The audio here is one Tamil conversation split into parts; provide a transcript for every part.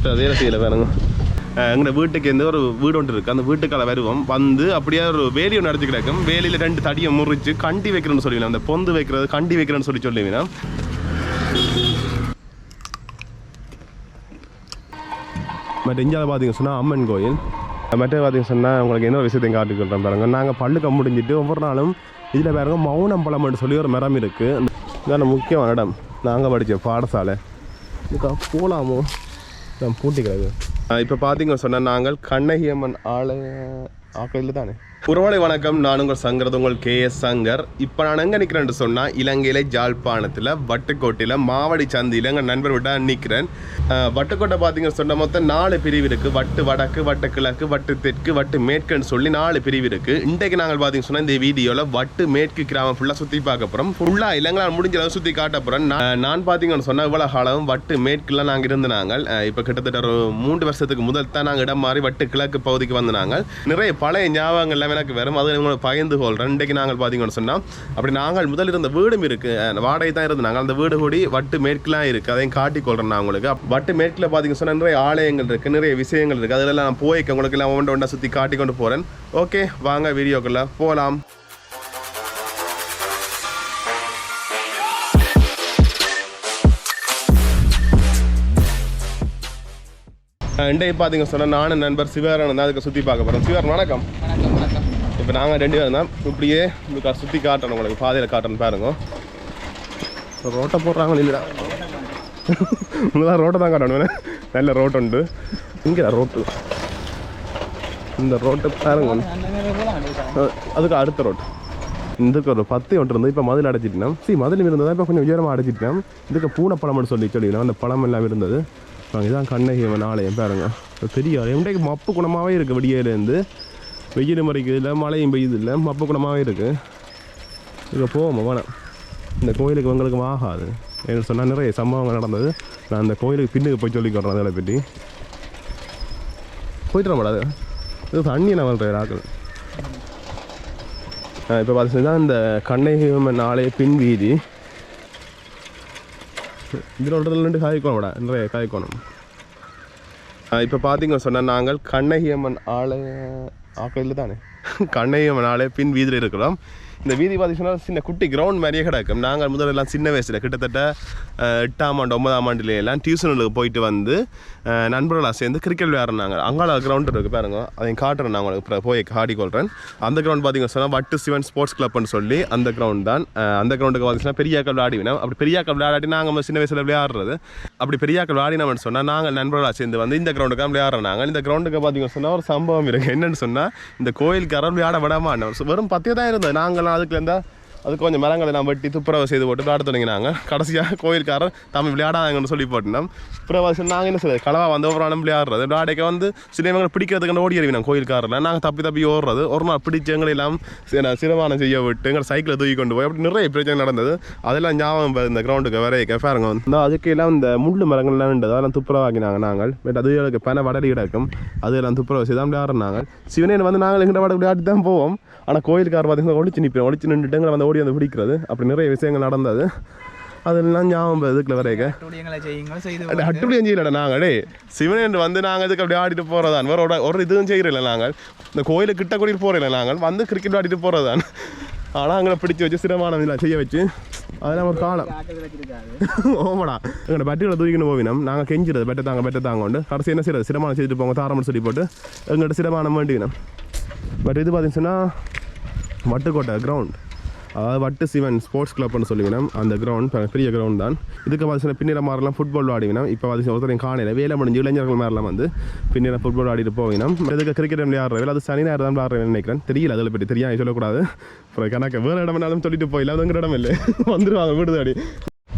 வேலை செய்யலை வேணுங்க. எங்கள் வீட்டுக்கு எந்த ஒரு வீடு ஒன்று இருக்குது, அந்த வீட்டுக்கால வருவோம் வந்து அப்படியே ஒரு வேலி ஒன்று நடத்தி கிடக்கும். வேலியில் 2 தடியை முறிச்சு கண்டி வைக்கிறேன்னு சொல்லுவீங்க, அந்த பொந்து வைக்கிறது கண்டி வைக்கிறேன்னு சொல்லுவீங்க. மற்ற இந்தியாவில் பார்த்தீங்க சொன்னால் அம்மன் கோயில். மற்ற பார்த்தீங்க சொன்னால் உங்களுக்கு என்ன விஷயத்தையும் காட்டிக்கொள்கிறேன் பாருங்க. நாங்கள் பள்ளுக்க முடிஞ்சிட்டு ஒவ்வொரு நாளும் இதில் பாருங்க மௌனம் பழம்னு சொல்லி ஒரு மரம் இருக்குது. இதான முக்கியமான இடம். நாங்கள் படித்த பாடசாலை இதுக்கா போகலாமோ நான் பூட்டிக்கிறது. இப்போ பார்த்தீங்க சொன்னால் நாங்கள் கண்ணகி அம்மன் ஆக்கத்தில் தானே. உறவாளை வணக்கம், நான் உங்கள் சங்கர், உங்கள் KS சங்கர். இப்போ நான் எங்கே நிற்கிறேன்னு சொன்னால் இலங்கையில் ஜாழ்ப்பாணத்தில் வட்டுக்கோட்டையில் மாவடி சந்தியில் எங்கள் நண்பர் விட்டா நிற்கிறேன். வட்டுக்கோட்டை பார்த்தீங்கன்னு சொன்னால் மொத்தம் 4 பிரிவு இருக்குது. வட்டு வடக்கு, வட்டு கிழக்கு, வட்டு தெற்கு, வட்டு மேற்குன்னு சொல்லி 4 பிரிவு இருக்குது. இன்றைக்கு நாங்கள் பார்த்தீங்கன்னு சொன்னால் இந்த வீடியோவில் வட்டு மேற்கு கிராமம் ஃபுல்லாக சுற்றி பார்க்க போகிறோம். ஃபுல்லாக இலங்கை முடிஞ்ச அளவு சுற்றி காட்ட போகிறேன். நான் பார்த்தீங்கன்னு சொன்னால் இவ்வளோ காலம் வட்டு மேற்குலாம் நாங்கள் இருந்து நாங்கள் இப்போ கிட்டத்தட்ட ஒரு 3 வருஷத்துக்கு முதல் தான் நாங்கள் இடம் மாறி வட்டு கிழக்கு பகுதிக்கு வந்து நாங்கள் நிறைய பழைய ஞாபகங்கள் எல்லாமே எனக்கு வரும். அது உங்களுக்கு பகிர்ந்து கொள்கிறேன். இன்றைக்கு நாங்கள் பார்த்தீங்கன்னு சொன்னால் அப்படி நாங்கள் முதல் இருந்த வீடும் இருக்குது, வாடகை தான் இருந்து நாங்கள் அந்த வீடு கூடி வட்டு மேற்குலாம் இருக்குது. அதையும் காட்டிக்கொள்கிறேன் நான் உங்களுக்கு. வட்டு மேற்கில் பார்த்தீங்கன்னு சொன்னால் நிறைய ஆலயங்கள் இருக்குது, நிறைய விஷயங்கள் இருக்குது. அதிலெல்லாம் நான் போய்க்க உங்களுக்கு எல்லாம் ஒன்றா சுற்றி காட்டி கொண்டு போகிறேன். ஓகே, வாங்க வீடியோக்குள்ளே போகலாம். இன்றைக்கு பார்த்தீங்க சொன்னால் நானும் நண்பர் சிவரன் தான் அதுக்கு சுற்றி பார்க்க போகிறோம். சிவரன் வணக்கம். இப்போ நாங்கள் 2 பேரும் தான் இப்படியே சுற்றி காட்டணும் உங்களுக்கு, பாதையில் காட்டணும் பாருங்க. ரோட்டை போடுறாங்க இல்லைடா, உங்களாம் ரோட்டை தான் காட்டணும். நல்ல ரோட்டு உண்டு இங்கே. ரோட்டு இந்த ரோட்டை பாருங்க, அதுக்கு அடுத்த ரோட்டு. இதுக்கு ஒரு 10 ஒன்று இருந்து இப்போ மதில் அடைச்சிட்டோம். மதில் இருந்ததா இப்போ கொஞ்சம் உயரமாக அடைச்சிட்டோம். இதுக்கு பூனைப்பழம்னு சொல்லிக்கலாம். அந்த பழம் எல்லாம் இருந்தது. இதுதான் கண்ணகி அம்மன் ஆலயம் பாருங்க. பெரிய ஆலயம். இன்றைக்கு மப்பு குணமாகவே இருக்குது. விடியிலேருந்து வெயில் மறைக்குது இல்லை, மழையும் பெய்யுது இல்லை, மப்பு குணமாகவே இருக்குது. இங்கே போவோம் வேணாம். இந்த கோயிலுக்கு உங்களுக்கு ஆகாது என்று சொன்னால் நிறைய சம்பவங்கள் நடந்தது. நான் அந்த கோயிலுக்கு பின்னுக்கு போய் சொல்லிக்கிறேன். அதை பற்றி போய்ட்டு மாடாது. இது தண்ணி நான் வளர்ற ஆக்கள். இப்போ பார்த்தீங்கன்னா இந்த கண்ணகி அம்மன் ஆலய பின் வீதி. இதில் ஒன்றதுல 2 காய்க்கோணம்டா, நிறைய காய்க்கோணம். இப்போ பார்த்தீங்க சொன்னால் நாங்கள் கண்ணகி அம்மன் ஆக்கத்தில் தானே கண்ணகி அம்மன் ஆலய பின் வீதியில் இருக்கிறோம். இந்த வீதி பார்த்தீங்கன்னா சின்ன குட்டி கிரவுண்ட் மாதிரியே கிடக்கும். நாங்கள் முதலெல்லாம் சின்ன வயசில் கிட்டத்தட்ட 8ஆம் ஆண்டு 9ஆம் ஆண்டுல எல்லாம் டியூஷனுக்கு போயிட்டு வந்து நண்பர்களாக சேர்ந்து கிரிக்கெட் விளையாடுறாங்க. அங்கால கிரவுண்ட் இருக்குது பாருங்க, அதையும் காட்டுறேன் நான் உங்களுக்கு போய் காட்டிக்கொள்கிறேன். அந்த கிரவுண்ட் பார்த்தீங்கன்னா சொன்னால் வட்டு சிவன் ஸ்போர்ட்ஸ் கிளப்னு சொல்லி அந்த கிரவுண்ட் தான். அந்த கிரவுண்டுக்கு பார்த்தீங்கன்னா பெரியாக்கள் விளையாடிவினோம். அப்படி பெரியாக்கள் விளையாடி நாங்கள் சின்ன வயசில் விளையாடுறது. அப்படி பெரியாக்கள் விளையாடினோம்னு சொன்னால் நாங்கள் நண்பர்களாக சேர்ந்து வந்து இந்த கிரவுண்டுக்காக விளையாடுறாங்க. இந்த கிரவுண்டுக்கு பார்த்தீங்கன்னா சொன்னால் ஒரு சம்பவம் இருக்குது. என்னென்னு சொன்னால் இந்த கோயிலுக்காரர் விளையாட விடாமல் வெறும் 10 தான் இருந்தது. நாங்கள் அதுக்கு இருந்தால் அதுக்கு கொஞ்சம் மரங்களை நான் வெட்டி துப்புரவு செய்து போட்டு விளையாட தொடங்கினாங்க. கடைசியாக கோயிலுக்காரர் தமிழ் விளையாடாங்கன்னு சொல்லி போட்டோம். துப்புரவாசி நாங்கள் என்ன செய்ய களவாக வந்து ஒவ்வொரு நாளும் விளையாடுறது. விளையாடைக்க வந்து சிலவங்களை பிடிக்கிறதுக்கு ஓடி அறிவினோம் கோயிலுக்காரில். நாங்கள் தப்பி ஓடுறது. ஒரு நாள் பிடிச்சி எங்களெல்லாம் சிரமானம் செய்ய விட்டு எங்களை சைக்கிளை தூக்கி கொண்டு போய் அப்படி நிறைய பிரச்சனை நடந்தது. அதெல்லாம் ஞாபகம் இந்த கிரவுண்டுக்கு வரைய பாருங்க. வந்து அதுக்கெல்லாம் இந்த முள்ளு மரங்கள்லாம் உண்டு, அதெல்லாம் துப்புரவாக்கினாங்க நாங்கள். பட் அதுகளுக்கு பண வடலி கிடக்கும், அதெல்லாம் துப்புரவு செய்து தான் விளையாடுறாங்க. சிவனேன் வந்து நாங்கள் எங்கிட்ட வட விளையாடி தான் போவோம். ஆனால் கோயிலுக்கார பார்த்தீங்கன்னா ஒழிச்சு நிற்போம். ஒழிச்சு நின்றுட்டு எங்களை வந்து ஓடி வந்து பிடிக்கிறது. அப்படி நிறைய விஷயங்கள் நடந்தது. அதெல்லாம் ஞாபகம் இதுக்குள்ள வரைக்க அட்டுப்படியும் செய்யலடா. நாங்களே சிவனேன் வந்து நாங்கள் இதுக்கு அப்படி ஆடிட்டு போகிறதான். வேற ஒரு இதுவும் செய்கிறதில்ல. நாங்கள் இந்த கோயிலுக்கு கிட்ட கூட்டிகிட்டு போகிறதில்ல. நாங்கள் வந்து கிரிக்கெட் ஆடிட்டு போகிறதான். ஆனால் அங்கே பிடிச்சி வச்சு சிரமானம் இல்லை செய்ய வச்சு அதெல்லாம் ஒரு காலம். ஓமடா எங்களோட பட்டிகளை தூக்கின்னு போவினோம். நாங்கள் கெஞ்சிறது பெட்டை தாங்க உண்டு. கடைசி என்ன செய்யறது, சிரமானம் செய்துட்டு போங்க தாரம்னு சொல்லி போட்டு எங்கள்கிட்ட சிரமானம் வேண்டிவினோம். பட் இது பார்த்தீங்கன்னா வட்டுக்கோட்டை கிரவுண்ட், அதாவது வட்டு சிவன் ஸ்போர்ட்ஸ் கிளப்னு சொல்லிவினோம். அந்த கிரவுண்ட் பெரிய கிரவுண்ட் தான். இதுக்கு பார்த்தீங்கன்னா பின்னிற மாதிரிலாம் ஃபுட்பால் விளையாடிவினோம். இப்போ பார்த்தீங்கன்னா ஒருத்தரையும் காணையில் வேலை முடிஞ்சு இளைஞர்கள் மாதிரிலாம் வந்து பின்னிற ஃபுட்பால் ஆடிட்டு போவினோம். இதுக்கு கிரிக்கெட் விளையாடுற அது சனி நேரம் தான் விளையாடுறேன் நினைக்கிறேன். தெரியல, அதில் பற்றி தெரியாது சொல்லக்கூடாது. அப்புறம் கணக்கு வேறு இடம்னாலும் சொல்லிட்டு போயிடல, அதுங்கிற இடம் இல்லை வந்துடுவாங்க விடுதாடி.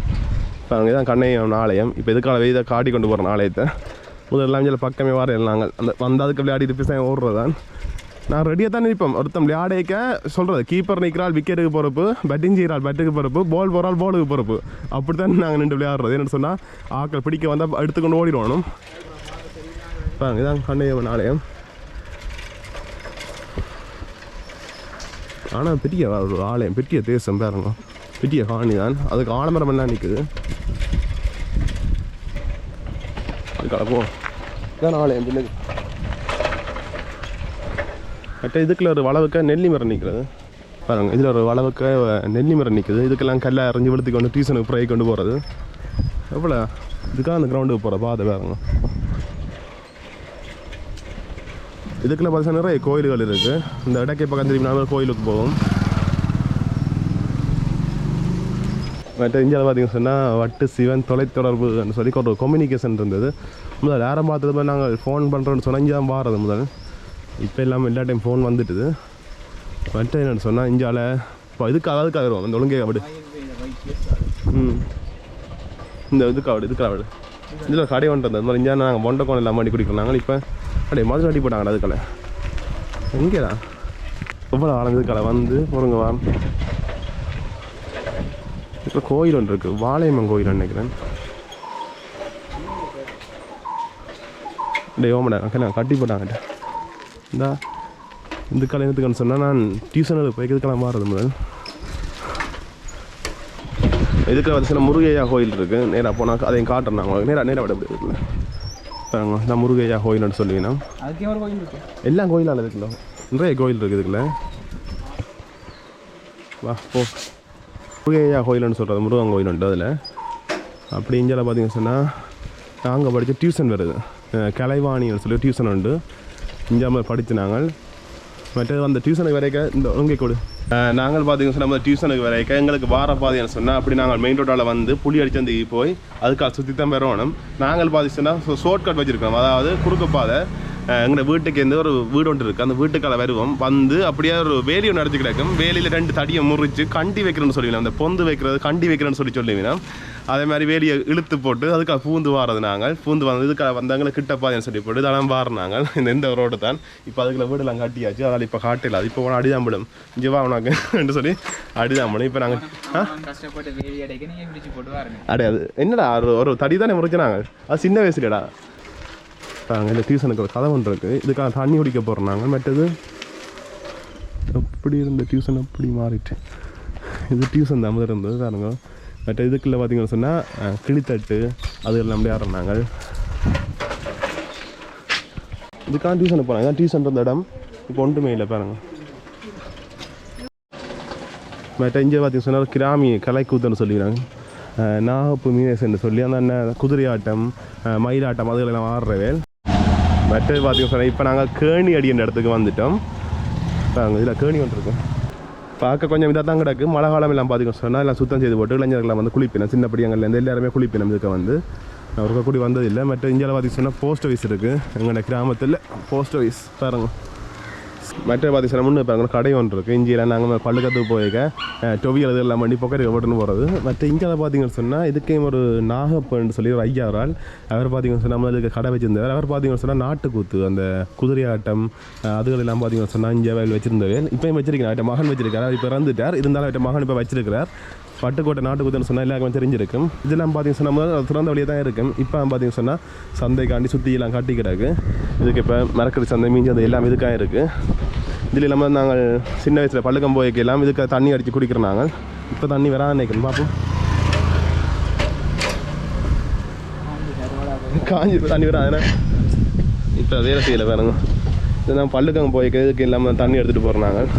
இப்போ அங்கே தான் கண்ணகி அம்மன் ஆலயம். இப்போ இதுக்கான இதை காட்டி கொண்டு போகிறோம் ஆலயத்தை. முதல்லாம் சில பக்கமே வரையில் நாங்கள் அந்த வந்ததுக்கு விளையாடிட்டு பிசை ஓடுறது தான். நான் ரெடியாக தான் நிற்போம். ஒருத்தம் விளையாடைக்க சொல்கிறது, கீப்பர் நிற்கிறாள் விக்கெட்டுக்கு பொறுப்பு, பேட்டிங் செய்கிறாள் பேட்டுக்கு பொறுப்பு, பால் போகிறாள் பாலுக்கு பொறுப்பு. அப்படி தான் நாங்கள் நின்று விளையாடுறது. என்னென்னு சொன்னால் ஆக்கள் பிடிக்க வந்தால் எடுத்துக்கொண்டு ஓடிடுவோம். பாருங்க இதான் கண்ணகி அம்மன் ஆலயம். ஆனால் பெரிய ஒரு ஆலயம், பெரிய தேசம் பாருங்க, பெரிய காணி தான். அதுக்கு ஆலமரம் எல்லாம் நிற்குது. அது கலப்போம் இதான் ஆலயம் பின்னாடி. மற்ற இதுக்குள்ள ஒரு வளவுக்க நெல்லி மரம் நிற்கிறது பாருங்க. இதில் ஒரு வளவுக்க நெல்லி மரம் நிற்குது. இதுக்கெல்லாம் கல்லை அரைஞ்சி விழுத்துக்கு கொண்டு டியூஷனுக்கு ப்ரை கொண்டு போகிறது. எவ்வளோ இதுக்காக அந்த கிரவுண்டுக்கு போகிற பாதை பாருங்க. இதுக்குள்ள பார்த்தீங்கன்னா நிறைய கோயில்கள் இருக்குது. இந்த இடக்கை பக்கம் திரும்பி கோயிலுக்கு போகும். மற்ற இந்தியாவில் பார்த்தீங்கன்னு சொன்னால் வட்டு சிவன் தொலைத்தொடர்புன்னு சொல்லி ஒரு கம்யூனிகேஷன் இருந்தது. முதல் யாரும் பார்த்தது நாங்கள் ஃபோன் பண்ணுறோன்னு சொன்னால் இங்கே தான் வாரது முதல். இப்போ இல்லாமல் எல்லா டைம் ஃபோன் வந்துட்டுது. மற்ற என்னென்னு சொன்னால் இந்தியாவில் இப்போ இதுக்காக வரும் அந்த ஒழுங்கே அப்படி இந்த இதுக்காக இதில் கடை வந்துட்டு அந்த மாதிரி இந்தியா நாங்கள் மொண்டைக்கோணம் இல்லாமல் அடி குடிக்கிறோம். நாங்கள் இப்போ அப்படியே மதுரை அடி போட்டாங்கடா அதுக்கால எங்கே தான் எவ்வளோ ஆனதுக்கால வந்து பொருங்க வா. இப்போ கோயில் ஒன்று இருக்குது, வாழையம்மன் கோயில் நினைக்கிறேன். டே ஓமடா கட்டி போட்டாங்கட்ட இந்த கல்யாணத்துக்குன்னு சொன்னால் நான் டியூஷனுக்கு போய் இதுக்கெல்லாம் மாறுறது முதல். இதுக்கு வந்து சில முருகையா கோயில் இருக்குது. நேராக போனால் அதையும் காட்டுறேன் நாங்கள். நேராக விட அப்படி இருக்குல்ல பாருங்க. இந்த முருகையா கோயில்னு சொல்லுவீங்கன்னா எல்லாம் கோயிலால் இருக்குல்ல, நிறைய கோயில் இருக்குது இதுக்குள்ள. வா போ. முருகையா கோயில்னு சொல்கிறது முருகன் கோயில் உண்டு அதில். அப்படி இந்தியாவில் பார்த்தீங்கன்னு சொன்னால் நாங்கள் படித்த டியூஷன் வருது, கலைவாணின்னு சொல்லி டியூஷன் உண்டு. இந்தியாவில் படித்து நாங்கள் மற்றது அந்த டியூஷனுக்கு வரைக்க இந்த ஒழுங்கை கொடு. நாங்கள் பார்த்தீங்கன்னு சொன்னால் டியூஷனுக்கு வரைக்க எங்களுக்கு வார பாதைன்னு சொன்னால் அப்படி நாங்கள் மெயின் ரோட்டால் வந்து புளி அடிச்சந்தி போய் அதுக்காக சுற்றி தான் பெறணும். நாங்கள் பார்த்தீங்கன்னா ஷார்ட்கட் வச்சுருக்கோம். அதாவது குறுக்கு பாதை எங்கள் வீட்டுக்கு எந்த ஒரு வீடு ஒன்று இருக்குது. அந்த வீட்டுக்கால வருவோம் வந்து அப்படியே ஒரு வேலி ஒன்று நடத்தி கிடக்கும். வேலியில் 2 தடியை முறிச்சு கண்டி வைக்கிறேன்னு சொல்லுவீங்க. அந்த பொந்து வைக்கிறது கண்டி வைக்கிறேன்னு சொல்லுவீங்கன்னா அதே மாதிரி வேலியை இழுத்து போட்டு அதுக்காக பூந்து வாரது. நாங்கள் பூந்து வந்து இதுக்காக வந்தாங்களே கிட்டப்பாதைன்னு சொல்லி போட்டு இதெல்லாம் வாரினாங்க. இந்த ரோடு தான் இப்போ அதுக்குள்ள வீடெல்லாம் கட்டியாச்சு. அதனால் இப்போ காட்டில அது இப்போ போனால் அடிதாம்பிடும். இங்கே வா உனக்கு சொல்லி அடிதாம்பிடும். இப்போ நாங்கள் அடையாது என்னடா ஒரு தடி தானே முறிச்சுனாங்க. அது சின்ன வயசுலடா. நாங்கள் இந்த டியூஷனுக்கு ஒரு கதை ஒன்று இருக்குது. இதுக்காக தண்ணி குடிக்க போகிறோம் நாங்கள். மற்றது எப்படி இருந்த டியூஷன் அப்படி மாறிட்டு இது டியூஷன் தான் முதல் இருந்தது பாருங்க. மற்ற இதுக்குள்ளே பார்த்தீங்கன்னு சொன்னால் கிளித்தட்டு அது எல்லாம் அப்படியே நாங்கள் இதுக்காக டியூஷனுக்கு போனாங்க. இதான் டியூஷன் இருந்த இடம். இப்போ ஒன்றுமே இல்லை பாருங்க. மற்ற இங்கே பார்த்தீங்கன்னு சொன்னால் கிராமி கலைக்கூத்துன்னு சொல்லிக்கிறாங்க. நாகப்பு மீனேசன்னு சொல்லி அந்த குதிரை ஆட்டம் மயிலாட்டம் அதுகளெல்லாம் ஆடுறவேல். மற்றது பார்த்தீங்கன்னு சொன்னால் இப்போ நாங்கள் கேணி அடின்ற இடத்துக்கு வந்துட்டோம். நாங்கள் இதில் கேணி வந்துருக்கோம். பார்க்க கொஞ்சம் இதாக தான் கிடக்கு. மழை காலம் எல்லாம் பார்த்தீங்கன்னு சொன்னால் எல்லாம் சுத்தம் செய்து போட்டு இளைஞர்கள்லாம் வந்து குளிப்பினோம். சின்னப்படியங்கள்லேருந்து எல்லாருமே குளிப்பினோம். இதுக்கு வந்து அவருக்கு கூடி வந்ததில்லை. மற்ற இந்தியாவில் பார்த்தீங்கன்னு சொன்னால் போஸ்ட் ஆஃபீஸ் இருக்குது. எங்களோட கிராமத்தில் போஸ்ட் ஆஃபீஸ் பாருங்க. மற்ற பார்த்தீங்கன்னா முன்னே பாருங்க கடை ஒன்று இருக்குது. இஞ்சியில் நாங்கள் பள்ளுக்கத்துக்கு போயிருக்க டொவியல் இதெல்லாம் பண்ணி பொக்கரை போட்டுன்னு போகிறது. மற்ற இந்தியாவில் பார்த்தீங்கன்னு சொன்னால் இதுக்கே ஒரு நாகப்பன்னு சொல்லி ஒரு ஐயா ஒரு ஆள் அவர் பார்த்தீங்கன்னு சொன்னால் நம்மளுக்கு கடை வச்சிருந்தவர். அவர் பார்த்தீங்கன்னு சொன்னால் நாட்டுக்கூத்து அந்த குதிரை ஆட்டம் அதுகள் எல்லாம் பார்த்தீங்கன்னு சொன்னால் இங்கே வயல் வச்சிருந்தவர். இப்போயும் வச்சிருக்கேன். அவர்கிட்ட மகன் வச்சிருக்காரு. அவர் இப்போ இறந்துட்டார். இருந்தாலும் அவர்கிட்ட மகன் இப்போ வச்சிருக்கிறார். பட்டுக்கோட்டை நாட்டுக்கூத்துன்னு சொன்னால் எல்லாருக்குமே தெரிஞ்சிருக்கும். இதெல்லாம் பார்த்தீங்கன்னு சொன்னால் திறந்த வழியாக தான் இருக்கும். இப்போ பார்த்தீங்கன்னு சொன்னால் சந்தைக்காண்டி சுற்றியெல்லாம் கட்டி கிடக்கு. இதுக்கு இப்போ மரக்கறி சந்தை மீஞ்சி அது எல்லாம் இதுக்காக இருக்குது. இதில் இல்லாமல் நாங்கள் சின்ன வயசில் பள்ளுக்கம் போய்க்கு எல்லாம் இதுக்கு தண்ணி அடித்து குடிக்கிறோம். நாங்கள் இப்போ தண்ணி வராது நினைக்கணும் பார்ப்போம். காஞ்சி தண்ணி வராதுன்னா இப்போ வேலை செய்யலை பாருங்க. இது நான் பள்ளுக்கம் போய்க்கு இதுக்கு இல்லாமல் தண்ணி எடுத்துகிட்டு போகிறோம். நாங்கள்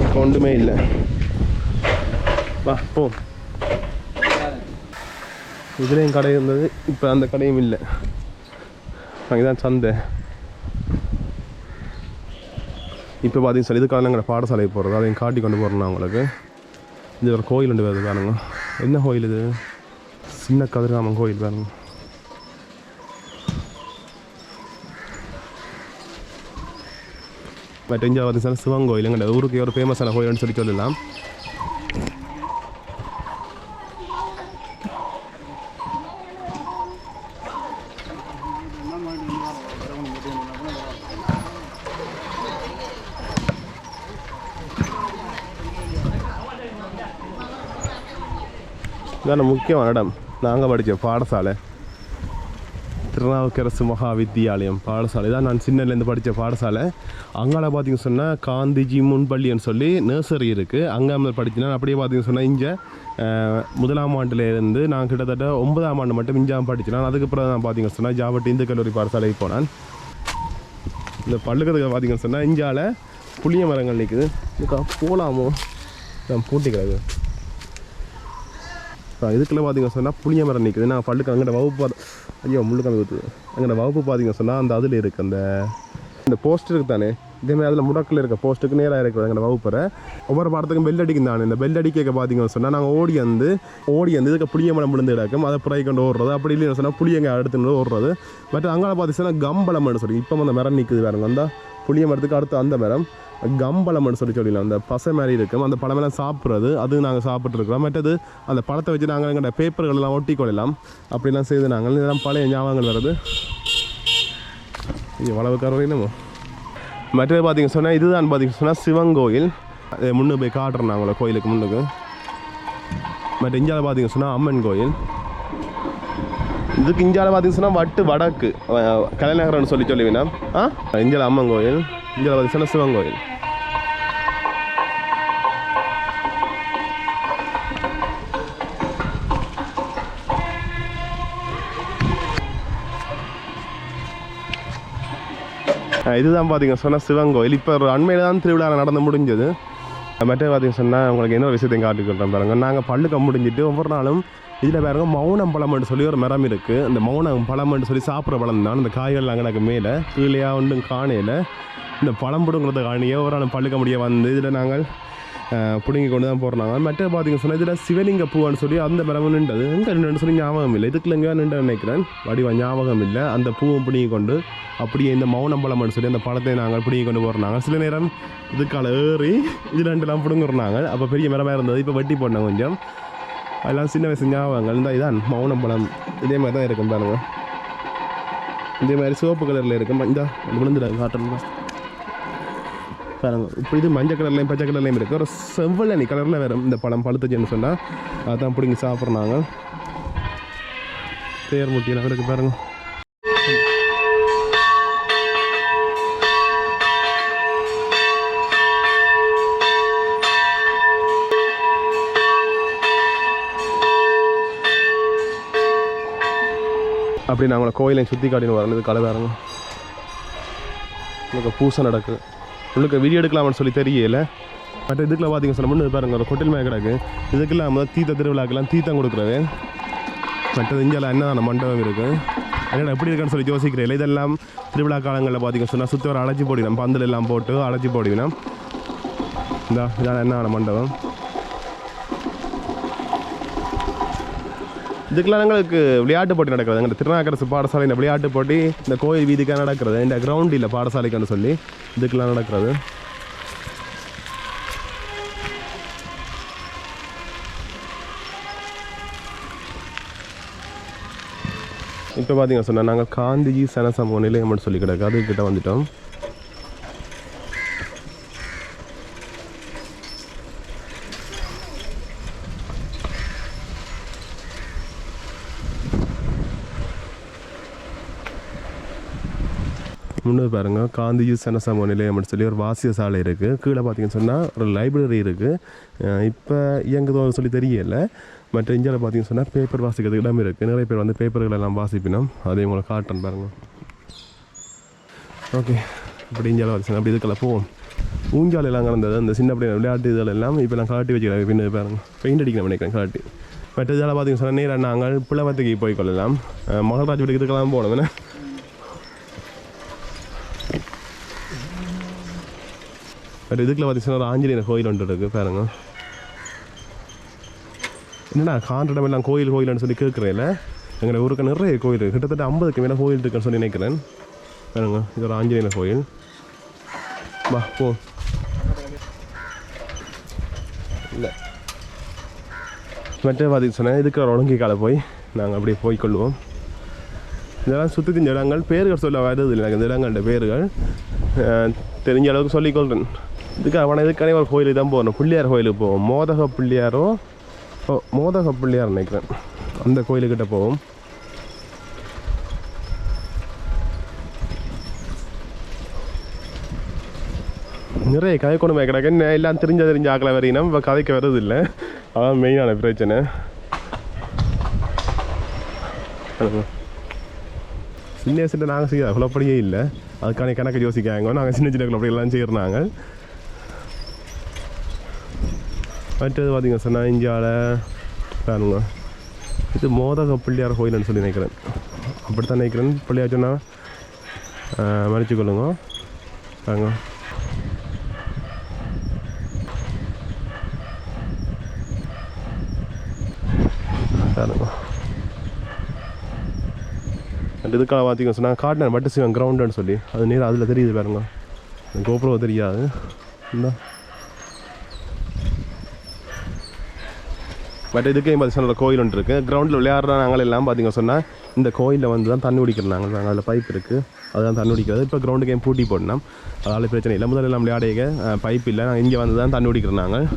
இப்போ ஒன்றுமே இல்லை. வா போ. இதுலேயும் கடை இருந்தது. இப்போ அந்த கடையும் இல்லை. அங்கேதான் சந்தை. இப்போ பார்த்தீங்கன்னு சொல்லி இதுக்காக நாங்கள் பாடசாலைக்கு போகிறது அதையும் காட்டி கொண்டு போகிறோம். அவங்களுக்கு இது ஒரு கோயில் உண்டு வருது பாருங்க. என்ன கோயில் இது? சின்ன கதிராமன் கோயில் பாருங்க. பட் இங்கே பார்த்தீங்கன்னா சிவன் கோயில் எங்கள் ஊருக்கு ஒரு ஃபேமஸான கோயில்னு சொல்லி சொல்லலாம். இதான முக்கியமான இடம். நாங்கள் படித்த பாடசாலை திருநாவுக்கரசு மகா வித்தியாலயம் பாடசாலை தான் நான் சின்னலேருந்து படித்த பாடசாலை. அங்கால பார்த்தீங்கன்னு சொன்னால் காந்திஜி முன்பள்ளின்னு சொல்லி நர்சரி இருக்குது. அங்கே படிச்சுனா அப்படியே பார்த்தீங்கன்னு சொன்னால் இங்கே 1ஆம் ஆண்டுலேருந்து நான் கிட்டத்தட்ட 9ஆம் ஆண்டு மட்டும் இஞ்சாமல் படிச்சினேன். அதுக்கப்புறம் நான் பார்த்தீங்கன்னு சொன்னால் ஜாவட்டி இந்து கல்லூரி பாடசாலைக்கு போனேன். இந்த பள்ளுக்கிறதுக்கு பார்த்தீங்கன்னு சொன்னால் இஞ்சால புளிய மரங்கள் நிற்குது. இதுக்கா போகலாமோ நான் பூட்டிக்கிறது. இதுக்குள்ளே பார்த்தீங்கன்னு சொன்னால் புளிய மரம் நிற்குது. நான் பள்ளுக்கு அங்கே வகுப்பு ஐயோ முள்ளுக்கு வந்து அங்கே வகுப்பு பார்த்தீங்கன்னு சொன்னால் அந்த அதில் இருக்குது அந்த போஸ்டருக்கு தானே இதேமாதிரி அதில் முடக்கில் இருக்க போஸ்ட்டுக்கு நேராக இருக்கிறது எங்கள் வகுப்பறை. ஒவ்வொரு பாடத்துக்கும் பெல் அடிக்கும் தானே. இந்த பெல் அடிக்க பார்த்தீங்கன்னு சொன்னால் நாங்கள் ஓடி வந்து இதுக்கு புளிய மரம் விழுந்து கிடக்கும். அதை புறாய் கொண்டு ஓடுறது. அப்படி இல்லைன்னு சொன்னால் புளியங்க அடுத்து ஓடுறது. பட் அங்கே பார்த்தீங்கன்னா கம்பளம்னு சொல்லி இப்போ அந்த மரம் நிற்குது வேறுங்க. அந்த புளிய மரத்துக்கு அடுத்து அந்த மரம் கம்பளம்னு சொல்லிடலாம். அந்த பசை மாதிரி இருக்கும். அந்த பழமெல்லாம் சாப்பிட்றது அது நாங்கள் சாப்பிட்ருக்குறோம். மற்றது அந்த பழத்தை வச்சு நாங்கள் எங்கள்கிட்ட பேப்பர்கள் எல்லாம் ஒட்டி கொள்ளலாம். அப்படிலாம் செய்து நாங்கள் இதெல்லாம் பழைய ஞாபகங்கள் வருது. வளவுக்காரோ என்னமோ. மற்றது பார்த்தீங்க சொன்னால் இதுதான் பார்த்தீங்க சொன்னால் சிவன் கோயில். முன்னு போய் காட்டுறோம் நாங்கள கோயிலுக்கு முன்னுக்கு. மற்ற இந்தியாவில் பார்த்தீங்க சொன்னால் அம்மன் கோயில். இதுக்கு இந்தியாவில் பார்த்தீங்க சொன்னால் வடக்கு கலைநகரம்னு சொல்லுவீங்கன்னா இந்தியாவில் அம்மன் கோயில். இந்தியாவில் பார்த்தீங்க சொன்னால் சிவன் கோயில். இதுதான் பார்த்தீங்க சொன்னால் சிவன் கோயில். இப்போ ஒரு அண்மையில் தான் திருவிழா நடந்து முடிஞ்சது. மற்ற பார்த்தீங்க சொன்னால் உங்களுக்கு என்ன விஷயத்தையும் காட்டிக்கிட்டோம் பாருங்க. நாங்கள் பள்ளுக்க முடிஞ்சிட்டு ஒவ்வொரு நாளும் இதில் பாருங்க மௌனம் பழம்னு சொல்லி ஒரு மரம் இருக்குது. அந்த மௌனம் பழம்னு சொல்லி சாப்பிட்ற பழம் தான். இந்த காய்கள் அங்கே எனக்கு மேலே கீழே ஒன்றும் காணையில் இந்த பழம் பிடுங்கிறத காணியே ஒரு நாள் பள்ளுக்க முடிய வந்து இதில் நாங்கள் பிடுங்கி கொண்டு தான் போடுறாங்க. மற்ற பார்த்தீங்க சொன்னால் இதில் சிவலிங்க பூவான்னு சொல்லி அந்த மரம் நின்றது. எங்கே நின்று சொல்லி ஞாபகம் இல்லை. இதுக்குள்ள எங்கேயா நின்று நினைக்கிறேன். வடிவா ஞாபகம் இல்லை. அந்த பூவும் பிடிங்கி கொண்டு அப்படியே இந்த மௌனம் பழம்னு சொல்லி அந்த பழத்தை நாங்கள் பிடிங்கி கொண்டு போடுறாங்க. சில நேரம் இதுக்கால ஏறி இது ரெண்டுலாம் பிடுங்குறாங்க. அப்போ பெரிய மரமாக இருந்தது. இப்போ வெட்டி போடணும் கொஞ்சம். அதெல்லாம் சின்ன வயசு ஞாபகங்கள். இந்த இதான் மௌனம் பழம். இதே மாதிரி தான் இருக்கும் பாருங்க. இதே மாதிரி சிவப்பு கலரில் இருக்கும். இந்த விழுந்துட காட்டணும் பாருங்க. இப்போ இது மஞ்சள் கலர்லையும் பச்சை கலர்லையும் இருக்குது. ஒரு செவ்வளி கலரில் வேறு இந்த பழம் பழுத்துச்சுன்னு சொன்னால் அதான் பிடிங்கி சாப்பிட்றாங்க. தேர் முட்டியெல்லாம் இருக்குது பாருங்க. அப்படி நாங்கள் கோயிலையும் சுற்றி காட்டின்னு வரணும். இது கலை பாருங்க. உங்களுக்கு பூசை நடக்குது. உங்களுக்கு வீடியோ எடுக்கலாம்னு சொல்லி தெரியல. மற்ற இதுக்குள்ள பார்த்தீங்க சொன்ன முன்னு பாருங்க ஒரு கொட்டில் மேலே கிடக்கு. இதுக்கெல்லாம் தீத்த திருவிழாக்கெல்லாம் தீத்தம் கொடுக்குறது. மற்றது இந்தியாவில் என்னதான மண்டபம் இருக்குது. என்னடா எப்படி இருக்குன்னு சொல்லி யோசிக்கிறேன். இதெல்லாம் திருவிழா காலங்களில் பார்த்தீங்க சொன்னால் சுற்றி வர அழைச்சி போடுவினோம். பந்தல் எல்லாம் போட்டு அழைச்சி போடுவினோம். இதான் என்னதான மண்டபம். இதுக்கெல்லாம் எங்களுக்கு விளையாட்டு போட்டி நடக்கிறது. எங்கள் திருநாவுக்கரசு பாடசாலை இந்த விளையாட்டு போட்டி இந்த கோயில் வீதிக்காக நடக்கிறது. இந்த கிரவுண்ட் இல்லை பாடசாலைக்குன்னு சொல்லி இதுக்கெல்லாம் நடக்கிறது. இப்போ பார்த்தீங்க சொன்னால் நாங்கள் காந்திஜி சனசமூக நிலையம்னு சொல்லி கிடக்கு. அதுக்கிட்ட வந்துட்டோம். முன்னே பாருங்கள் காந்திஜி சனசமூக நிலையம்னு சொல்லி ஒரு வாசிய சாலை இருக்குது. கீழே பார்த்தீங்கன்னு சொன்னால் ஒரு லைப்ரரி இருக்குது. இப்போ இயங்குதோன்னு சொல்லி தெரியல. மற்ற இந்தியாவில் பார்த்தீங்கன்னு சொன்னால் பேப்பர் வாசிக்கிறதுக்கு இடம் இருக்குது. நிறைய பேர் வந்து பேப்பர்கள் எல்லாம் வாசிப்பினோம். அதையும் உங்களை காட்டுறேன் பாருங்கள். ஓகே இப்படி இந்தியாவில் வச்சு அப்படி இதுக்கெல்லாம் போவோம். ஊஞ்சால் எல்லாம் கலந்தது அந்த சின்ன அப்படி விளையாட்டு இதெல்லாம் எல்லாம் இப்போ எல்லாம் காட்டி வச்சுக்கிறாங்க. பின்னாடி பாருங்கள் பெயிண்ட் அடிக்கணும் நினைக்கிறேன் காட்டி. மற்ற இதெல்லாம் பார்த்தீங்கன்னு சொன்னால் நேராக நாங்கள் பிளவத்துக்கு போய்க்கொள்ளலாம். மகராஜ் வீட்டுக்கு இதுக்கெல்லாம் போகணும். என்ன பட் இதுக்குள்ள பார்த்தீங்கன்னா ஒரு ஆஞ்சநேயர் கோயில் ஒன்று இருக்குது பாருங்க. என்னடா காண்டம் எல்லாம் கோயில்னு சொல்லி கேட்குறேன்ல. எங்களை ஊருக்கு நிறைய கோயில் கிட்டத்தட்ட 50க்கு மேலே கோயில் இருக்குன்னு சொல்லி நினைக்கிறேன் பாருங்க. இது ஒரு ஆஞ்சநேயர் கோயில். வா போ. இல்லை மற்ற பார்த்தீங்க சொன்னால் இதுக்கு ஒரு ஒழுங்கிக்கால போய் நாங்கள் அப்படியே போய்க்கொள்வோம். இதெல்லாம் சுற்றி தெரிஞ்ச இடங்கள் பேர்கள் சொல்ல வருது இல்லை. இந்த இடங்கள்ட பேர்கள் தெரிஞ்ச அளவுக்கு சொல்லிக்கொள்கிறேன். இதுக்கு இதுக்கானே ஒரு கோயிலுக்கு தான் போகணும். பிள்ளையார் கோயிலுக்கு போவோம். மோதக பிள்ளையார் நினைக்கிறேன். அந்த கோயிலுக்கிட்ட போவோம். நிறைய கதை கொண்டு கிடக்கு எல்லாம் தெரிஞ்ச ஆக்கலை வரையினா இப்போ கதைக்கு வருது இல்லை அதான் மெயினான பிரச்சனை. சின்ன வயசுல நாங்கள் செய்ய குழப்படியே இல்லை, அதுக்கான கணக்கு யோசிக்காங்க. நாங்கள் சின்ன சின்ன குழப்படியெல்லாம் செய்கிறாங்க. மற்றது பார்த்தீங்க சொன்னால் இந்தியாவில் பாருங்க, இது மோதக பிள்ளையார் கோயில்னு சொல்லி நினைக்கிறேன். அப்படித்தான் நினைக்கிறேன். பிள்ளையார் சொன்னால் மன்னிச்சு கொள்ளுங்க. பாருங்க பாருங்க இதுக்காக பார்த்தீங்க சொன்னால் காட்டினேன் பட்டு சிவன் கிரவுண்டுன்னு சொல்லி அது நேரம் அதில் தெரியுது பாருங்க. கோபுரம் தெரியாது. இந்த பட் இதுக்கே பார்த்தீங்கன்னா கோயில் ஒன்று இருக்குது. கிரவுண்டில் விளையாடுற நாங்கள் எல்லாம் பார்த்தீங்க சொன்னால் இந்த கோயிலில் வந்து தான் தண்ணி குடிக்கிறோம். நாங்கள் அதில் பைப் இருக்குது, அதுதான் தண்ணி குடிக்கிறது. இப்போ கிரவுண்டுக்கு ஏன் பூட்டி போடணும், அதனால் பிரச்சனை இல்லை. முதல்ல எல்லாம் விளையாடையே பைப் இல்லை, நாங்கள் இங்கே வந்து தான் தண்ணி குடிக்கிறோம். நாங்கள்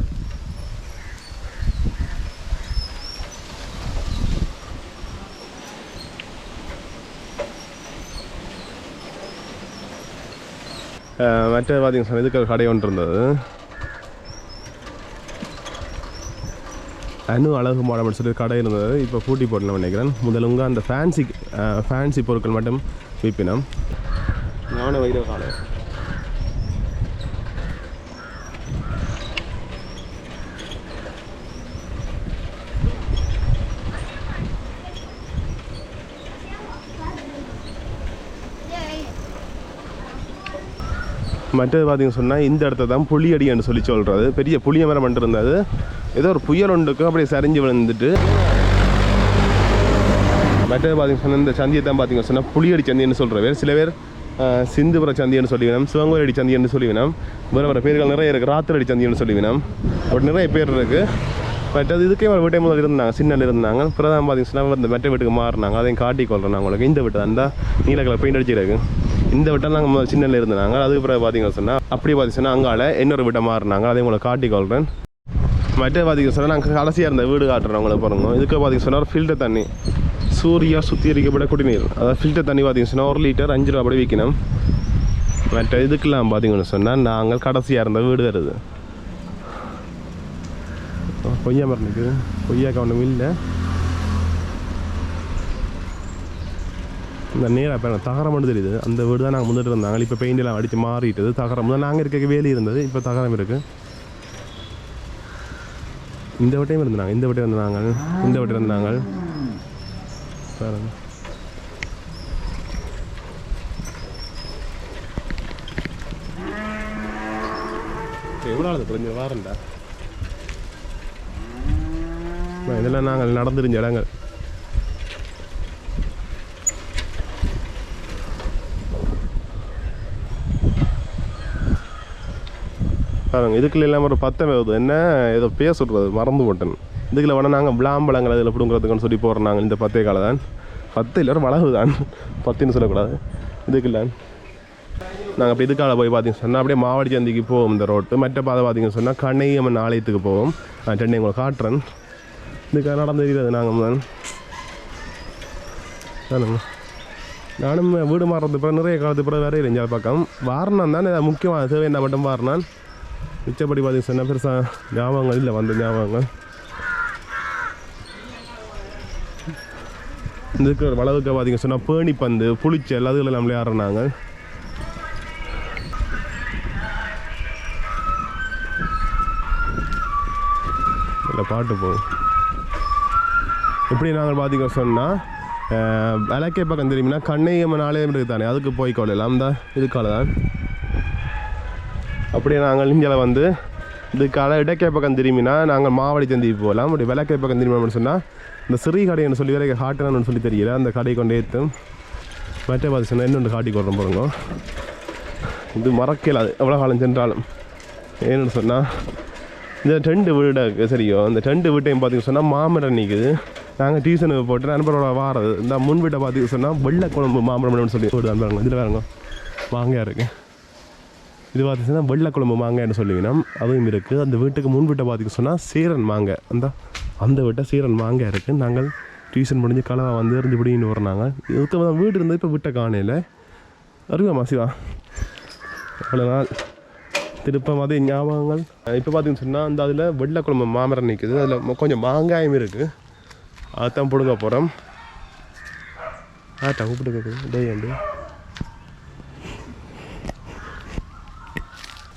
மற்ற பார்த்தீங்க சொன்னால் இதுக்கு கடை ஒன்று இருந்தது, அணு அழகு மாடம்னு சொல்லி கடை இருந்தது. இப்போ பூட்டி போடணும் நினைக்கிறேன். முதலுங்க அந்த ஃபேன்சி பொருட்கள் மட்டும் விற்பினோம். நானும் வைர காலை மற்றது பார்த்தீங்கன்னு சொன்னால் இந்த இடத்த தான் புளியடின்னு சொல்லி சொல்கிறது. பெரிய புளிய மரம் மட்டும் இருந்தது. ஏதோ ஒரு புயல் ஒன்றுக்கு அப்படியே சரிஞ்சு விழுந்துட்டு மற்றது பார்த்தீங்கன்னு சொன்னால் இந்த சந்தியை தான் பார்த்தீங்கன்னு சொன்னால் புளியடி சந்தின்னு சொல்கிற பேர். சில பேர் சிந்துபுர சந்தின்னு சொல்லிவினோம், சிவங்கோலடி சந்தின்னு சொல்லிவினோம், வேறு பேர்கள் நிறைய இருக்குது. ராத்திரடி சந்தின்னு சொல்லிவினோம், அப்படி நிறைய பேர் இருக்குது. பட் அது இதுக்கே ஒரு வீட்டை முதல் இருந்தாங்க, சின்னல் இருந்தாங்க. பிரதான் பார்த்தீங்கன்னா இந்த மெட்ட வீட்டுக்கு மாறினாங்க. அதையும் காட்டிக்கொள்கிறோம் நாங்கள் உங்களுக்கு. இந்த வீட்டு தான் நீல கலர் பெயிண்ட் அடிச்சிருக்கு. இந்த வீட்டில் நாங்கள் முதல் சின்னல் இருந்தாங்க. அதுக்கு பிறகு பார்த்தீங்கன்னு சொன்னால் அப்படி பார்த்தீங்கன்னா அங்கால இன்னொரு வீட்டை மாறினாங்க. அதையும் உங்களை காட்டிக்கொள்கிறேன். மற்ற பார்த்தீங்கன்னு சொன்னால் நாங்கள் கடைசியாக இருந்த வீடு காட்டுறோம் உங்களை பாருங்க. இதுக்கு பார்த்தீங்கன்னு சொன்னால் ஒரு ஃபில்டர் தண்ணி, சூரியா சுத்திகரிக்கப்பட்ட குடிநீர், அதாவது ஃபில்டர் தண்ணி பார்த்தீங்கன்னு சொன்னால் 1 லிட்டர் 5 ரூபா அப்படி விற்கணும். மற்ற இதுக்கெல்லாம் பார்த்தீங்கன்னு சொன்னால் நாங்கள் கடைசியாக இருந்த வீடு வருது. கொய்யா மரம் இருக்குது, கொய்யாக்கா ஒன்றும் இல்லை. இந்த நேராக இப்போ தகரம் மட்டும் தெரியுது. அந்த வீடு தான் நாங்கள் முன்னிட்டு இருந்தாங்க. இப்போ பெயிண்டெல்லாம் அடித்து மாறிட்டது. தகரம் தான் நாங்கள் இருக்க வேலி இருந்தது, இப்போ தகரம் இருக்குது. இந்த வட்டையும் இருந்தாங்க, இந்த வட்டையும் இருந்தாங்க, இந்த வட்டையும் இருந்தாங்க. பாருங்க எவ்வளோ ஆகுது கொஞ்சம் வாரண்டா. இதெல்லாம் நாங்கள் நடந்துருந்த இடங்கள். பாருங்க இதுக்குள்ள எல்லாம் ஒரு பத்தம் வருது. என்ன ஏதோ பேர் சொல்கிறது மறந்து போட்டேன். இதுக்குள்ள வேணால் நாங்கள் விளாம்பழங்கள் அதில் பிடுங்கிறதுக்குன்னு சொல்லி போடுறோம். நாங்கள் இந்த 10 காலை தான் 10 இல்லை வளவு தான் 10ன்னு சொல்லக்கூடாது. இதுக்குள்ள நாங்கள் அப்போ இதுக்கால போய் பார்த்தீங்கன்னு சொன்னால் அப்படியே மாவடி சந்திக்கு போவோம். இந்த ரோட்டு மற்ற பாதை பார்த்தீங்கன்னு சொன்னால் கண்ணையம்மன் ஆலயத்துக்கு போவோம். நான் சென்னை உங்களை காட்டுறேன். இதுக்காக நடந்துருக்கிறது நாங்கள் தான் தானுங்க. நானும் வீடு மாறுறது பிறகு நிறைய காலத்துக்கு பிறகு வேறு இல்லைங்க பக்கம் வாரணம் தான் முக்கியமான தேவை. என்ன மட்டும் வாரணான், மிச்சப்படி பார்த்தீங்கன்னு சொன்னால் பெருசாக ஞாபகங்கள் இல்லை. வந்து ஞாபகங்கள் இதுக்கு ஒரு வளவுக்கு பார்த்தீங்க சொன்னால் பேணி பந்து புளிச்சல் அதுகளை நம்மளே ஆடுறாங்க. இல்லை பாட்டு போகும். இப்படி நாங்கள் பார்த்தீங்க சொன்னால் விளக்கே பக்கம் தெரியுமினா கண்ணையம்மன் ஆலயம் இருக்குது தானே, அதுக்கு போய் கொள்ளலாம். தான் இதுக்கால தான் அப்படியே நாங்கள் இங்கே வந்து இதுக்கால இடக்கே பக்கம் திரும்பினா நாங்கள் மாவடி சந்தி போகலாம். அப்படி விளக்கே பக்கம் திரும்பினோம்னு சொன்னால் இந்த சிறி கடைன்னு சொல்லி வேற ஹாட்டனான்னு சொல்லி தெரியல, அந்த கடை கொண்டு ஏற்றும் மற்ற பார்த்து சொன்னால் இன்னொன்று காட்டி கொடுறோம் பாருங்க. இது மறக்கலாது எவ்வளோ காலம் சென்றாலும். ஏன்னு சொன்னால் இந்த 2 வீடு சரியோ, அந்த 2 வீட்டையும் பார்த்திங்க சொன்னால் மாமரம் நிற்குது. நாங்கள் டியூஷனுக்கு போட்டு நண்பரோட வாரது இந்த முன் வீட்டை பார்த்திங்க சொன்னால் வெள்ளை குழம்பு மாமரம்னு சொல்லி வீடு தான் பாருங்க. இதில் வேறுங்க மாங்காய் இருக்குது. இது பார்த்திங்கன்னா வெள்ளை குழம்பு மாங்காய்னு சொல்லுவீங்கன்னா அதுவும் இருக்குது. அந்த வீட்டுக்கு முன் வீட்டை பார்த்திங்க சொன்னால் சீரன் மாங்காய், அந்த வீட்டை சீரன் மாங்காய் இருக்குது. நாங்கள் டியூஷன் முடிஞ்சு கலவை வந்து இருந்து இப்படின்னு வர்றாங்க. இதுக்கு வீடு இருந்தது, இப்போ வீட்டை காணையில் அறிவாமா சிவா. அவ்வளோ நாள் திருப்பம் அது ஞாபகங்கள். இப்போ பார்த்தீங்கன்னு சொன்னால் அந்த அதில் வெள்ளைக்குழம்பு மாமரம் நிற்குது, அதில் கொஞ்சம் மாங்காயம் இருக்குது, அதுதான் பிடுங்க போகிறோம். கூப்பிட்டு கேட்குது டேண்டு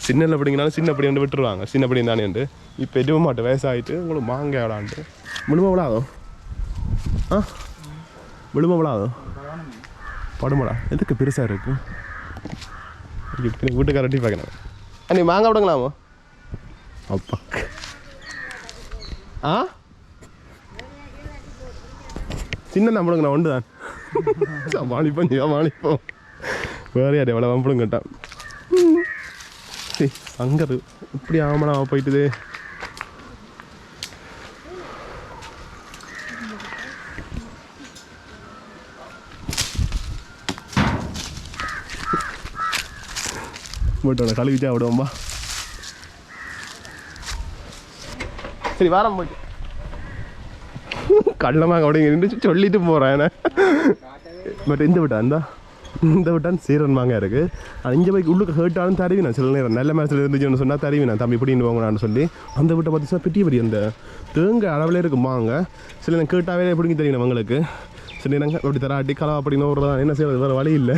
சின்ன பிடிங்கனாலும் சின்ன படி வந்து விட்டுருவாங்க, சின்ன படி தானே உண்டு. இப்போ எதுவும் மாட்டேன், வயசாகிட்டு உங்களுக்கு மாங்காய் விளாண்டு விழும விழாதோ விழும விழாதோ படுமடா எதுக்கு பெருசாக இருக்கு வீட்டுக்காரட்டி பார்க்கணும். நீ மாங்காய் விடுங்களாமோ அப்பா சின்ன நம்பளுங்கண்ணா ஒன்று தான் சமாளிப்போம் சமாளிப்போம் வேறு யார் எவ்வளோ வம்பளும் கேட்டான். சங்கரு இப்படி ஆமாண்ணா போயிட்டுது. போட்டோட கழுவிச்சா விடுவோம்பா. சரி வாரம் போயிட்டு கடலமாக அப்படிங்க நின்று சொல்லிட்டு போகிறேன். பட் இந்த விட்டான் சீரன் மாங்காய் இருக்குது. அது இங்கே போய் உள்ளுக்கு ஹேர்ட்டாலும் தருவினா சில நேரம் நல்ல மேட்சில் இருந்துச்சுன்னு சொன்னால் தருவினா தம்பி இப்படின்னு வாங்கினான்னு சொல்லி அந்த விட்டை பார்த்தீங்கன்னா பெரிய அந்த தேங்காய் அளவில் இருக்குது மாங்காய். சில நேரம் கேட்டாவே எப்படிங்க தெரியும் அவங்களுக்கு. சில நேரம் அப்படி தராட்டி கலவா அப்படின்னு ஓடுறதான் என்ன செய்வது, வேறு வழி இல்லை.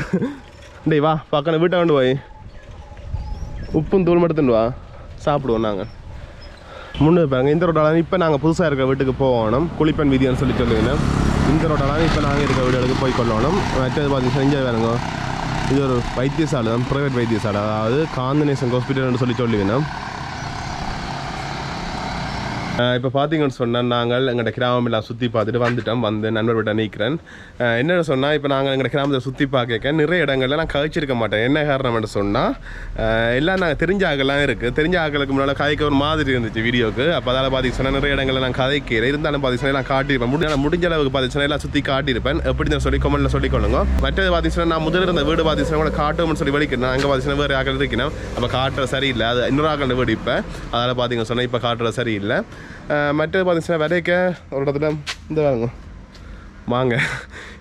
டேய் வா பக்கம் வீட்டை கொண்டு போய் உப்பும் தூள் மட்டும் வா சாப்பிடுவோம். நாங்கள் முன்னே பாருங்க இந்த ரோட்டாலும் இப்போ நாங்கள் புதுசாக இருக்கிற வீட்டுக்கு போகணும், குளிப்பன் வீதியான்னு சொல்லி சொல்லுவீங்க. இந்த ரோட்டாலும் இப்போ நாங்கள் இருக்கிற வீடுகளுக்கு போய் கொள்ளணும். மற்றது பார்த்தீங்கன்னா செஞ்சால் வேணுங்க, இது ஒரு வைத்தியசாலை தான், ப்ரைவேட் வைத்தியசாலை, அதாவது காந்தநேசன் ஹாஸ்பிட்டல்னு சொல்லி சொல்லுவீங்க. இப்போ பார்த்தீங்கன்னு சொன்னால் நாங்கள் எங்களோட கிராமம் எல்லாம் சுற்றி பார்த்துட்டு வந்துட்டோம். வந்து நண்பர்கிட்ட நிற்கிறேன். என்னென்னு சொன்னால் இப்போ நாங்கள் எங்களோட கிராமத்தை சுற்றி பார்க்க நிறைய இடங்கள்ல நான் கழிச்சிருக்க மாட்டேன். என்ன காரணம்னு சொன்னால் எல்லாம் நாங்கள் தெரிஞ்ச ஆகலாம் இருக்குது. தெரிஞ்ச ஆக்களுக்கு முன்னால் கதைக்க ஒரு மாதிரி இருந்துச்சு வீடியோக்கு. அப்போ அதால் பார்த்தீங்கன்னா சொன்னால் நிறைய இடங்களில் நான் கதைக்கிறேன். இருந்தாலும் பார்த்தீங்கன்னா நான் காட்டியிருப்பேன், முடிஞ்ச அளவுக்கு பார்த்தீங்கன்னா எல்லாம் சுற்றி காட்டியிருப்பேன். எப்படின்னு சொல்லி கமெண்ட்டில் சொல்லிக்கொள்ளுங்க. மற்றது பார்த்தீங்கன்னா நான் முதல்ல இருந்த வீடு பார்த்தீங்கன்னா கூட காட்டும்னு சொல்லி வலிக்கிறேன். அங்கே பார்த்தீங்கன்னா வேறு ஆக்கள் இருக்கணும், அப்போ காட்டுற சரியில்லை. அது இன்னொரு ஆக்கள் வீடு இப்போ அதால் பார்த்தீங்கன்னு சொன்னால் இப்போ காட்டுற சரியில்லை. மற்றது பார்த்தீங்கன்னா விதைக்க ஒரு இடத்துல இந்த வேணுங்க மாங்க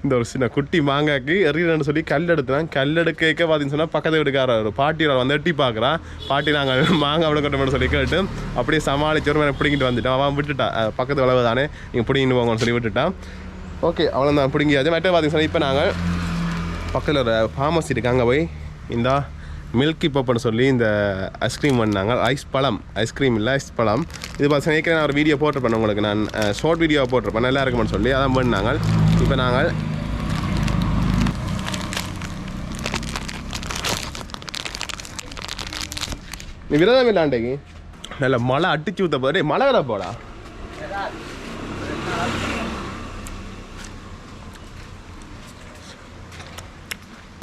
இந்த ஒரு சின்ன குட்டி மாங்காய்க்கு எறியணுன்னு சொல்லி கல் எடுத்துனான். கல் எடுக்க பார்த்தீங்கன்னு சொன்னால் பக்கத்து வீட்டுக்காரர் ஒரு பாட்டியோட வந்து எட்டி பார்க்குறான். பாட்டி நாங்கள் மாங்காய் அவ்வளோ கட்டணும்னு சொல்லி கேட்டு அப்படியே சமாளிச்சு ஒரு பிடிங்கிட்டு வந்துட்டான். அவன் விட்டுட்டான், பக்கத்து வளவு தானே நீங்கள் பிடிங்கிட்டு போங்கன்னு சொல்லி விட்டுட்டான். ஓகே அவ்வளோ தான் பிடிங்கியாச்சு. மற்ற பார்த்தீங்கன்னா இப்போ நாங்கள் பக்கத்தில் ஒரு ஃபார்மசி இருக்குது, அங்கே போய் இந்த மில்கி பப்புன்னு சொல்லி இந்த ஐஸ்கிரீம் பண்ணாங்க. ஐஸ்கிரீம் இல்லை ஐஸ் பழம். இது பார்த்தீங்கன்னா நான் ஒரு வீடியோ போட்டிருப்பேன் உங்களுக்கு, நான் ஷார்ட் வீடியோ போட்டிருப்பேன், நல்லா இருக்குமென்னு சொல்லி அதான் பண்ணாங்க. இப்போ நாங்கள் நீ விரதம் இல்லாண்டேங்க நல்ல மழை அடிச்சு ஊற்ற போதே மழை வேலை போடா.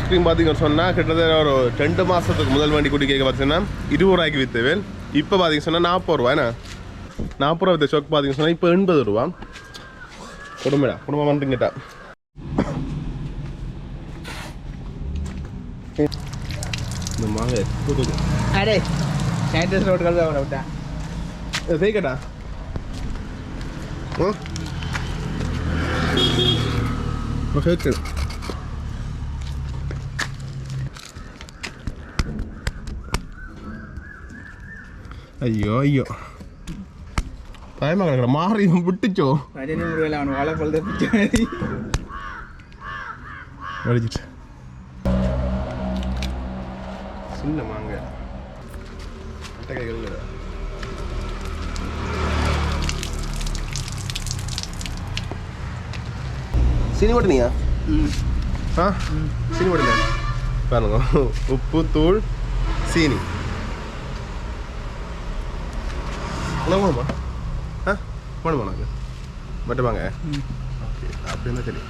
ஐஸ்கிரீம் பார்த்தீங்கன்னு சொன்னால் கிட்டத்தட்ட ஒரு 2 மாதத்துக்கு முதல் வண்டி குட்டி கேட்க பார்த்தீங்கன்னா 20 ரூபாய்க்கு விற்றுவேன். இப்போ பார்த்தீங்கன்னு சொன்னால் 40 ரூபா. என்ன 40 ரூபா விற்ற ஷோக் பார்த்தீங்கன்னு சொன்னால் இப்போ 80 ரூபா. குடும்பம் வந்துங்கிட்டா இந்த மாங்க அரே சானிடைசர் ரோட் கலந்து அவரை விட்டா தேய்க்கட்டா ஓகே. ஐயோ பயமா கிடக்குற மாறி விட்டுச்சோ அவன் வாழை பழுத வடிச்சிட்டு சின்ன மாங்க சீனி போட்டுனியா? சீனி போட்டுல பாருங்க, உப்பு தூள் சீனி உணவுமா வேணுமா நாங்கள் மட்டும் வாங்க. ஓகே அப்படின்னா சரி.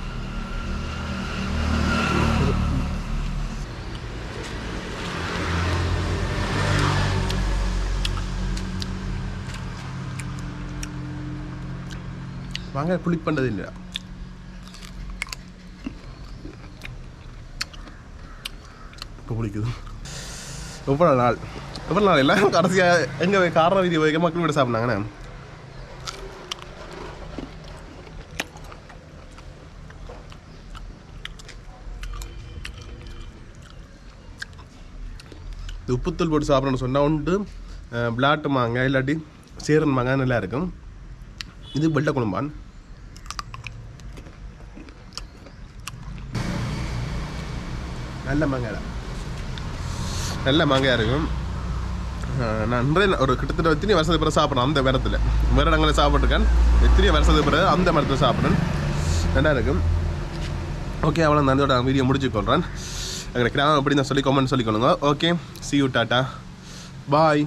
வாங்க புளிப்பு பண்ணுறது இல்லையா? இப்போ பிடிக்குது. எவ்வளோ நாள் எல்லாம் கடைசியாக எங்கே காரண வீதி வைக்க மக்கள் வீடு சாப்பிட்னாங்கண்ணே. இந்த உப்புத்தூள் போட்டு சாப்பிட்றோன்னு சொன்னால் உண்டு பிளாட்டு மாங்காய் இல்லாட்டி சேரன் மாங்காய் நல்லா இருக்கும். இது வெள்ளை குழம்பான். நல்ல மாங்காய் தான், நல்ல மாங்காயாக இருக்கும். நான் நிறைய ஒரு கிட்டத்தட்ட எத்தனை வருஷத்துக்கு பிறகு சாப்பிட்றேன் அந்த மரத்தில். வேறு இடங்களில் சாப்பிட்ருக்கேன், எத்தனை வருஷத்துக்கு பிறகு அந்த மரத்தில் சாப்பிட்றேன், நல்லா இருக்கும். ஓகே, அவ்வளோ நான் இதோட வீடியோ முடிச்சுக்கொள்கிறேன். எங்களுக்கு கிராமம் எப்படி நான் சொல்லி கமெண்ட் சொல்லிக்கொள்ளுங்க. Okay, see you, tata, bye.